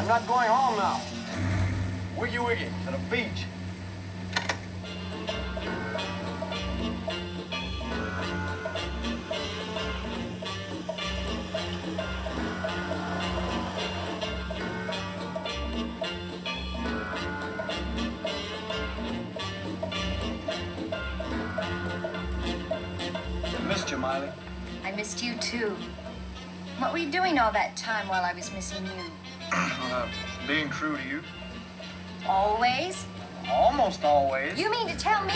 I'm not going home now. Wiggy wiggy to the beach. Missed you, Miley. I missed you too. What were you doing all that time while I was missing you? Being true to you. Always? Almost always. You mean to tell me?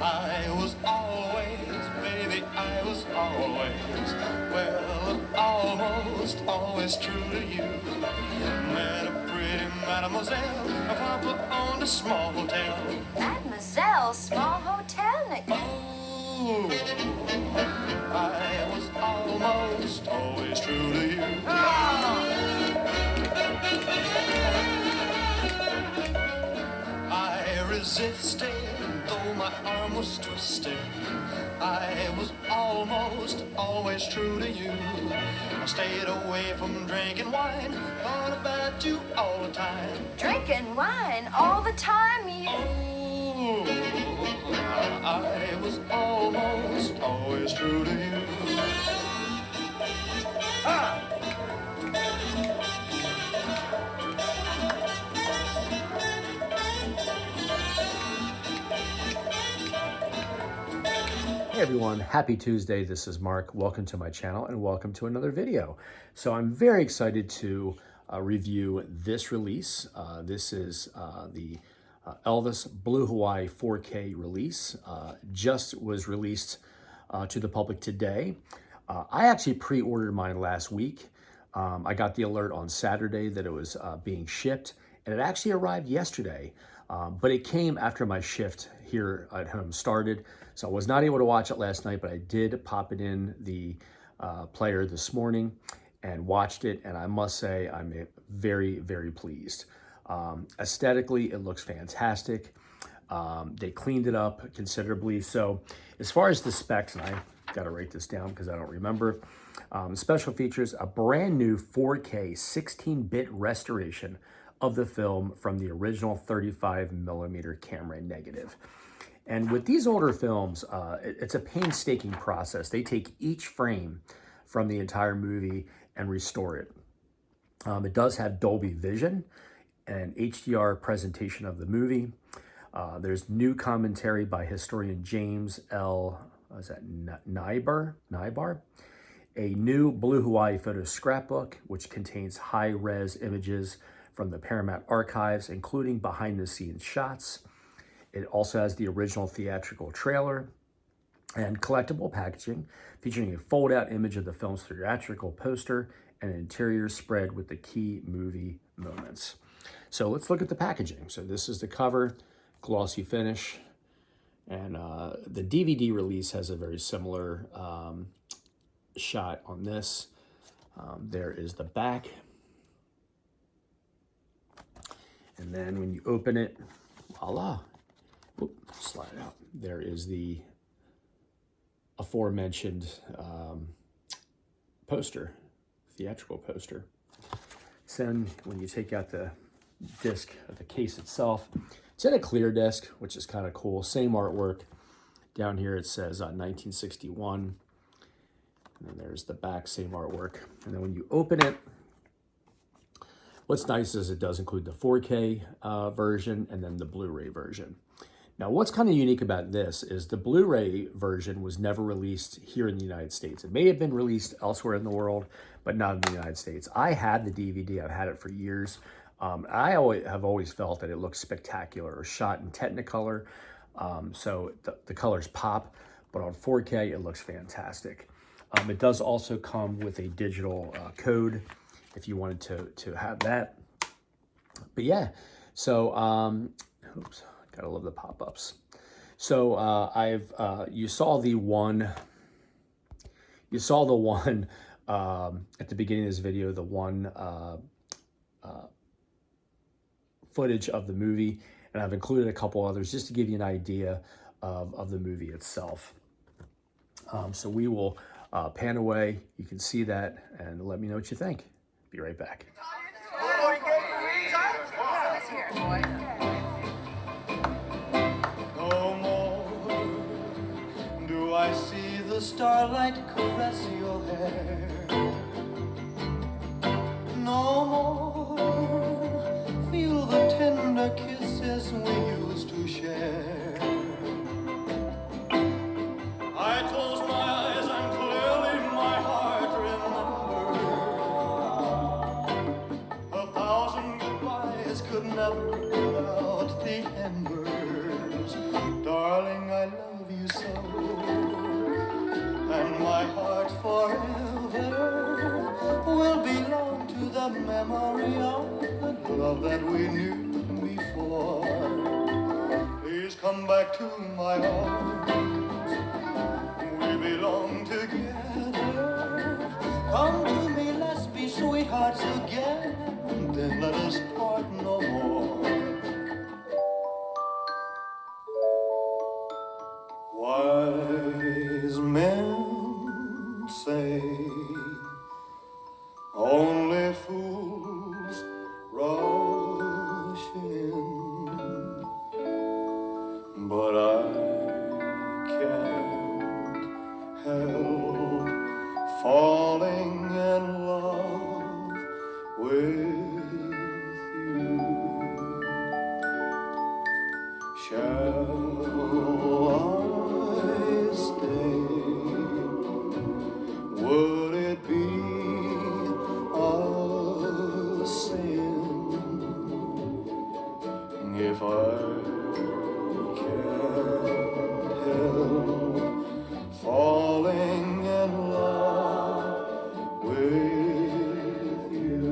I was always, baby, I was always, well, almost always true to you. Met a pretty mademoiselle, a papa owned a small hotel. Mademoiselle, small hotel next. Oh, I was almost always true to you. I resisted, though my arm was twisted. I was almost always true to you. I stayed away from drinking wine, thought about you all the time. Drinking wine all the time, you. Oh, I was almost always true to you. Hey everyone, happy Tuesday. This is Mark. Welcome to my channel and welcome to another video. So I'm very excited to review this release. This is the Elvis Blue Hawaii 4K release. Just was released to the public today. I actually pre-ordered mine last week. I got the alert on Saturday that it was being shipped, and it actually arrived yesterday. But it came after my shift here at home started. So I was not able to watch it last night, but I did pop it in the player this morning and watched it. And I must say, I'm very, very pleased. Aesthetically, it looks fantastic. They cleaned it up considerably. So as far as the specs, and I got to write this down because I don't remember. Special features, a brand new 4K 16-bit restoration of the film from the original 35mm camera negative. And with these older films, it's a painstaking process. They take each frame from the entire movie and restore it. It does have Dolby Vision and HDR presentation of the movie. There's new commentary by historian James L. Nybar. A new Blue Hawaii photo scrapbook, which contains high-res images from the Paramount archives, including behind-the-scenes shots. It also has the original theatrical trailer and collectible packaging, featuring a fold-out image of the film's theatrical poster and an interior spread with the key movie moments. So let's look at the packaging. So this is the cover, glossy finish, and the DVD release has a very similar shot on this. There is the back. And then when you open it, voila, whoop, slide out. There is the aforementioned poster, theatrical poster. So then when you take out the disc of the case itself, it's in a clear disc, which is kind of cool. Same artwork. Down here it says 1961. And then there's the back, same artwork. And then when you open it, what's nice is it does include the 4K version and then the Blu-ray version. Now, what's kind of unique about this is the Blu-ray version was never released here in the United States. It may have been released elsewhere in the world, but not in the United States. I had the DVD. I've had it for years. I have always felt that it looks spectacular, or shot in Technicolor. So the colors pop, but on 4K, it looks fantastic. It does also come with a digital code if you wanted to have that. But yeah, so, oops, gotta love the pop-ups. So you saw the one at the beginning of this video, the one footage of the movie, and I've included a couple others just to give you an idea of the movie itself. So we will Pan away, you can see that, and let me know what you think. Be right back. No more do I see the starlight caress your hair. No more feel the tender kisses we used to share. I close my eyes and clearly my heart remembers. 1,000 goodbyes could never put out the embers. Darling, I love you so, and my heart forever will belong to the memory of the love that we knew before. Please come back to my arms, we belong together. Come to me, let's be sweethearts again, then let us part no more. Wise men say only fools rush in, but I can't help falling in love with you. Shall I stay? Would it be a sin if I can't help falling in love with you?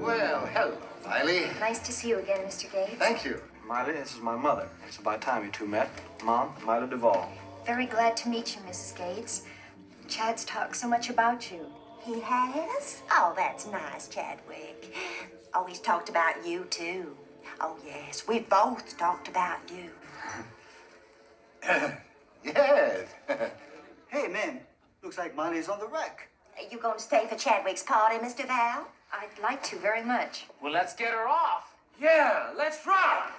Well, hello, Miley. Nice to see you again, Mr. Gates. Thank you. Miley, this is my mother. It's about time you two met. Mom, Miley Duvall. Very glad to meet you, Mrs. Gates. Chad's talked so much about you. He has? Oh, that's nice, Chadwick. Oh, he's talked about you, too. Oh, yes, we've both talked about you. Yes. Hey, man. Looks like Miley's on the wreck. Are you going to stay for Chadwick's party, Mr. Val? I'd like to very much. Well, let's get her off. Yeah, let's rock.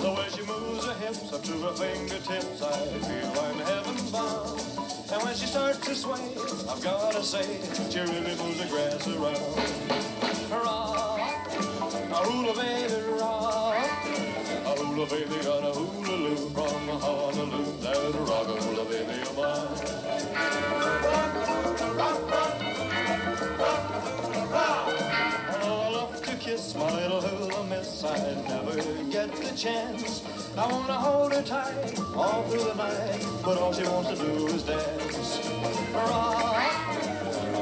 The way she moves her hips up to her fingertips, I feel I'm heaven bound. And when she starts to sway, I've gotta say, she really moves the grass around. Rock, a hula baby, rock. A hula baby got a hula-loo from Honolulu. That rock a hula baby of mine. Oh, I love to kiss my little hula miss. I never get the chance. I wanna hold her tight all through the night, but all she wants to do is dance. Rock,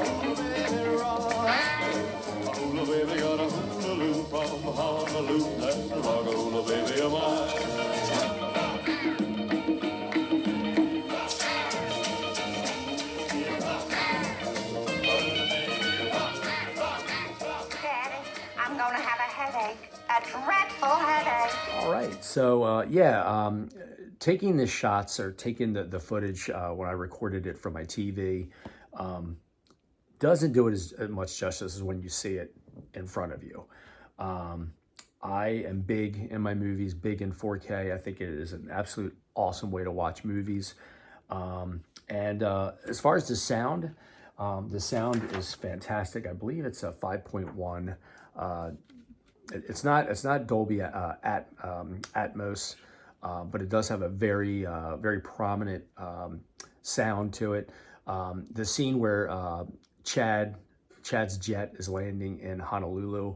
hula baby, rock. A hula baby got a hula-loo from Honolulu. That's the rock a hula baby of mine. Daddy, I'm going to have a headache. A dreadful headache. All right, so taking the shots or taking the footage when I recorded it from my TV doesn't do it as much justice as when you see it in front of you. I am big in my movies, big in 4K. I think it is an absolute awesome way to watch movies. And as far as the sound is fantastic. I believe it's a 5.1. It's not Dolby Atmos, but it does have a very prominent sound to it. The scene where Chad's jet is landing in Honolulu,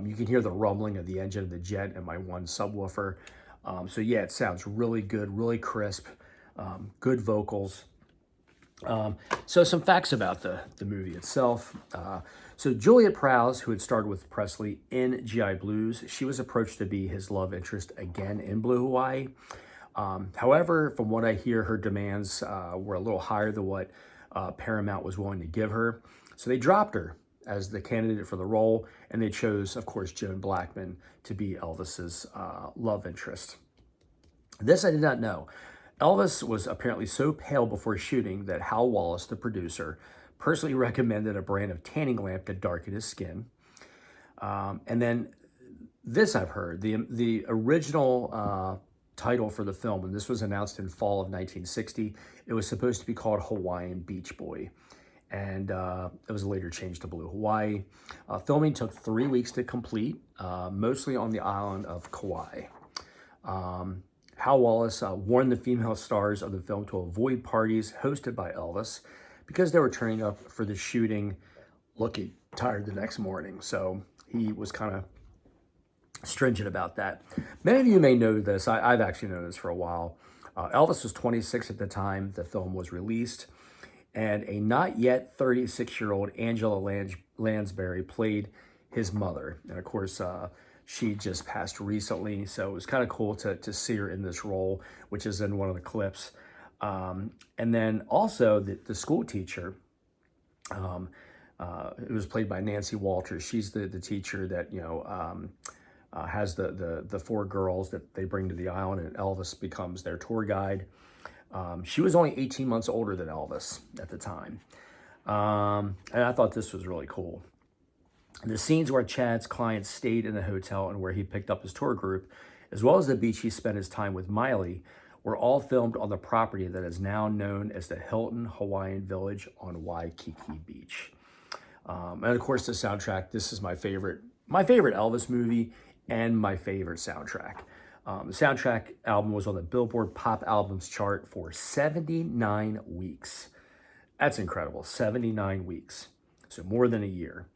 you can hear the rumbling of the engine of the jet in my one subwoofer. So yeah, it sounds really good, really crisp, good vocals. So some facts about the movie itself. So Juliet Prowse, who had starred with Presley in GI Blues, she was approached to be his love interest again in Blue Hawaii. However, from what I hear, her demands were a little higher than what Paramount was willing to give her. So they dropped her as the candidate for the role, and they chose, of course, Joan Blackman to be Elvis's love interest. This I did not know. Elvis was apparently so pale before shooting that Hal Wallace, the producer, personally recommended a brand of tanning lamp to darken his skin. And then this I've heard, the original title for the film, and this was announced in fall of 1960, it was supposed to be called Hawaiian Beach Boy. And it was later changed to Blue Hawaii. Filming took 3 weeks to complete, mostly on the island of Kauai. Hal Wallace warned the female stars of the film to avoid parties hosted by Elvis because they were turning up for the shooting looking tired the next morning. So he was kind of stringent about that. Many of you may know this. I've actually known this for a while. Elvis was 26 at the time the film was released, and a not yet 36-year-old Angela Lansbury played his mother. And of course, she just passed recently, so it was kind of cool to see her in this role, which is in one of the clips. And then also the school teacher, it was played by Nancy Walters. She's the teacher that, has the four girls that they bring to the island, and Elvis becomes their tour guide. She was only 18 months older than Elvis at the time. And I thought this was really cool. The scenes where Chad's clients stayed in the hotel and where he picked up his tour group, as well as the beach he spent his time with Miley, were all filmed on the property that is now known as the Hilton Hawaiian Village on Waikiki Beach. And of course, the soundtrack, this is my favorite Elvis movie and my favorite soundtrack. The soundtrack album was on the Billboard Pop Albums chart for 79 weeks. That's incredible, 79 weeks. So more than a year,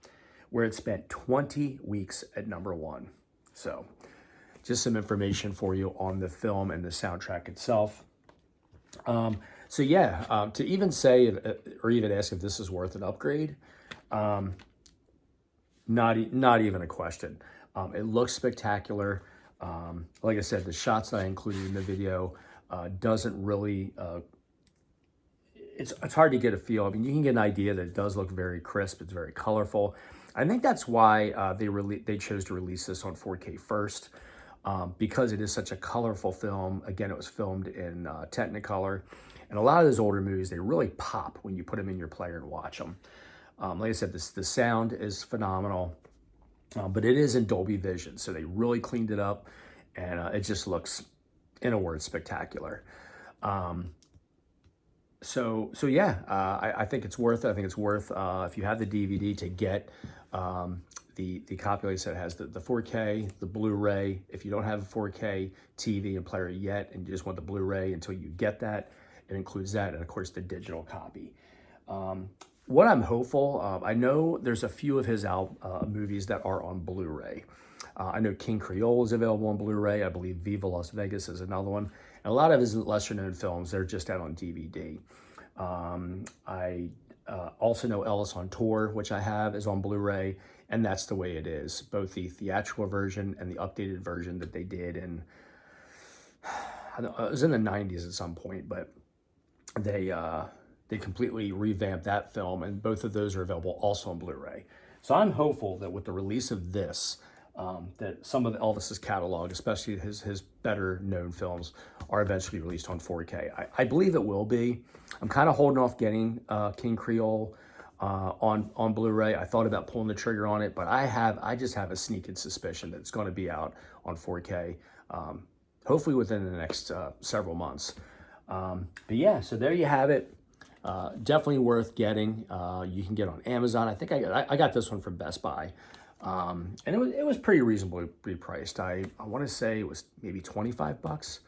where it spent 20 weeks at #1. So just some information for you on the film and the soundtrack itself. To even say, or even ask if this is worth an upgrade, not even a question. It looks spectacular. Like I said, the shots that I included in the video doesn't really, it's hard to get a feel. I mean, you can get an idea that it does look very crisp. It's very colorful. I think that's why they chose to release this on 4K first, because it is such a colorful film. Again, it was filmed in Technicolor, and a lot of those older movies, they really pop when you put them in your player and watch them. Like I said, the sound is phenomenal, but it is in Dolby Vision, so they really cleaned it up, and it just looks, in a word, spectacular. I think it's worth it. I think it's worth, if you have the DVD, to get the copy. Like I said, it has the 4K, the Blu-ray. If you don't have a 4K TV and player yet, and you just want the Blu-ray until you get that, it includes that, and of course the digital copy. What I'm hopeful, I know there's a few of his movies that are on Blu-ray. I know King Creole is available on Blu-ray. I believe Viva Las Vegas is another one. And a lot of his lesser known films, they're just out on DVD. I also know Elvis on Tour, which I have, is on Blu-ray, and that's the way it is. Both the theatrical version and the updated version that they did in, it was in the 90s at some point, but they completely revamped that film, and both of those are available also on Blu-ray. So I'm hopeful that with the release of this, that some of Elvis's catalog, especially his better known films, are eventually released on 4K. I believe it will be. I'm kind of holding off getting King Creole on Blu-ray. I thought about pulling the trigger on it, but I just have a sneaking suspicion that it's going to be out on 4K, hopefully within the next several months. But yeah, so there you have it. Definitely worth getting. You can get on Amazon. I think I got this one from Best Buy. And it was pretty reasonably priced. I want to say it was maybe $25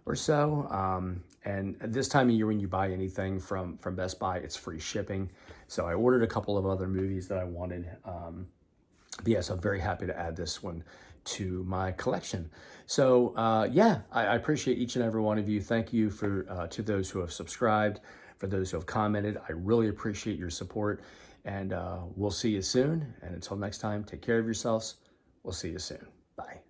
or so. And at this time of year, when you buy anything from Best Buy, it's free shipping. So I ordered a couple of other movies that I wanted. But yes, I'm very happy to add this one to my collection. So I appreciate each and every one of you. Thank you to those who have subscribed, for those who have commented. I really appreciate your support. And we'll see you soon. And until next time, take care of yourselves. We'll see you soon. Bye.